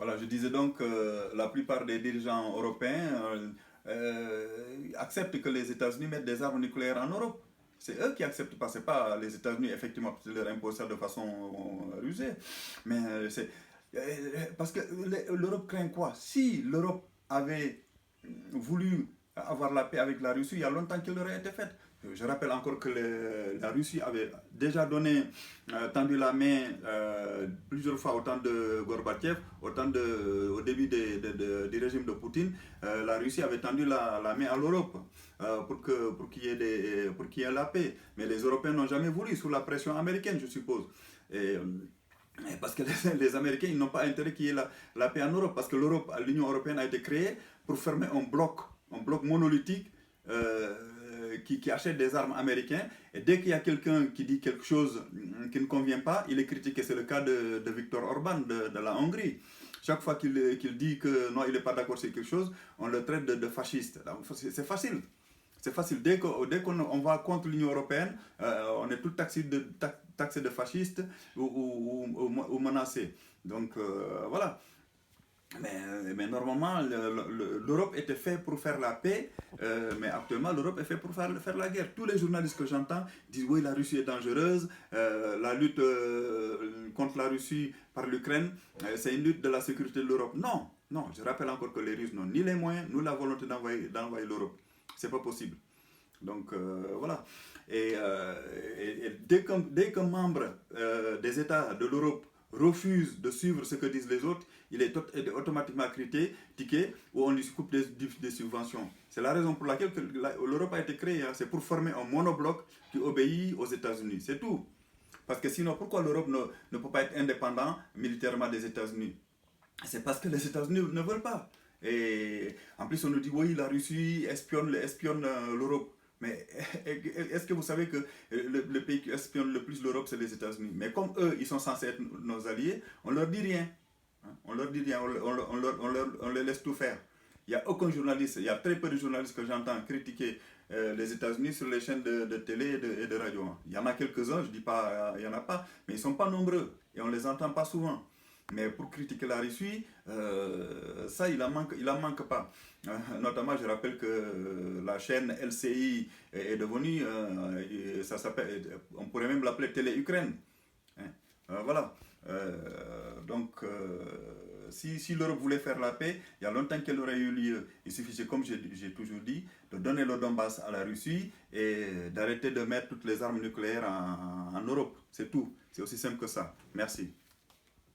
Voilà, je disais donc que la plupart des dirigeants européens acceptent que les États-Unis mettent des armes nucléaires en Europe. C'est eux qui acceptent pas, c'est pas les États-Unis, effectivement, parce qu'ils leur imposent ça de façon rusée. Mais c'est. Parce que l'Europe craint quoi? Si l'Europe avait voulu avoir la paix avec la Russie, il y a longtemps qu'elle aurait été faite. Je rappelle encore que la Russie avait déjà donné, tendu la main plusieurs fois au temps de Gorbatchev, au début du régime de Poutine. La Russie avait tendu la main à l'Europe pour qu'il y ait la paix. Mais les Européens n'ont jamais voulu, sous la pression américaine, je suppose. Et, parce que les Américains, ils n'ont pas intérêt qu'il y ait la paix en Europe, parce que l'Union européenne a été créée pour fermer un bloc monolithique qui achète des armes américaines. Et dès qu'il y a quelqu'un qui dit quelque chose qui ne convient pas, il est critiqué. C'est le cas de Viktor Orban de la Hongrie. Chaque fois qu'il dit que non, il n'est pas d'accord sur quelque chose, on le traite de fasciste. C'est facile. C'est facile. Dès qu'on va contre l'Union européenne, on est tout taxé de fasciste ou menacé. Donc voilà. Mais normalement, l'Europe était faite pour faire la paix, mais actuellement, l'Europe est faite pour faire la guerre. Tous les journalistes que j'entends disent oui, la Russie est dangereuse, la lutte contre la Russie par l'Ukraine, c'est une lutte de la sécurité de l'Europe. Non, non, je rappelle encore que les Russes n'ont ni les moyens, ni la volonté d'envahir l'Europe. C'est pas possible. Donc voilà. Et dès qu'un membre des États de l'Europe refuse de suivre ce que disent les autres, il est automatiquement critiqué ou on lui coupe des subventions. C'est la raison pour laquelle l'Europe a été créée. Hein. C'est pour former un monobloc qui obéit aux États-Unis. C'est tout. Parce que sinon, pourquoi l'Europe ne peut pas être indépendante militairement des États-Unis? C'est parce que les États-Unis ne veulent pas. Et en plus, on nous dit, oui, la Russie espionne l'Europe. Mais est-ce que vous savez que le pays qui espionne le plus l'Europe, c'est les États-Unis? Mais comme eux, ils sont censés être nos alliés, on leur dit rien. Hein? On leur dit rien, on les laisse tout faire. Il n'y a aucun journaliste, il y a très peu de journalistes que j'entends critiquer les États-Unis sur les chaînes de télé et de radio. Il y en a quelques-uns, je ne dis pas il n'y en a pas, mais ils ne sont pas nombreux et on ne les entend pas souvent. Mais pour critiquer la Russie, ça, il en manque pas. Notamment, je rappelle que la chaîne LCI est devenue, ça s'appelle, on pourrait même l'appeler Télé-Ukraine. Hein. Voilà. Donc, si l'Europe voulait faire la paix, il y a longtemps qu'elle aurait eu lieu. Il suffisait, comme j'ai toujours dit, de donner le Donbass à la Russie et d'arrêter de mettre toutes les armes nucléaires en Europe. C'est tout. C'est aussi simple que ça. Merci.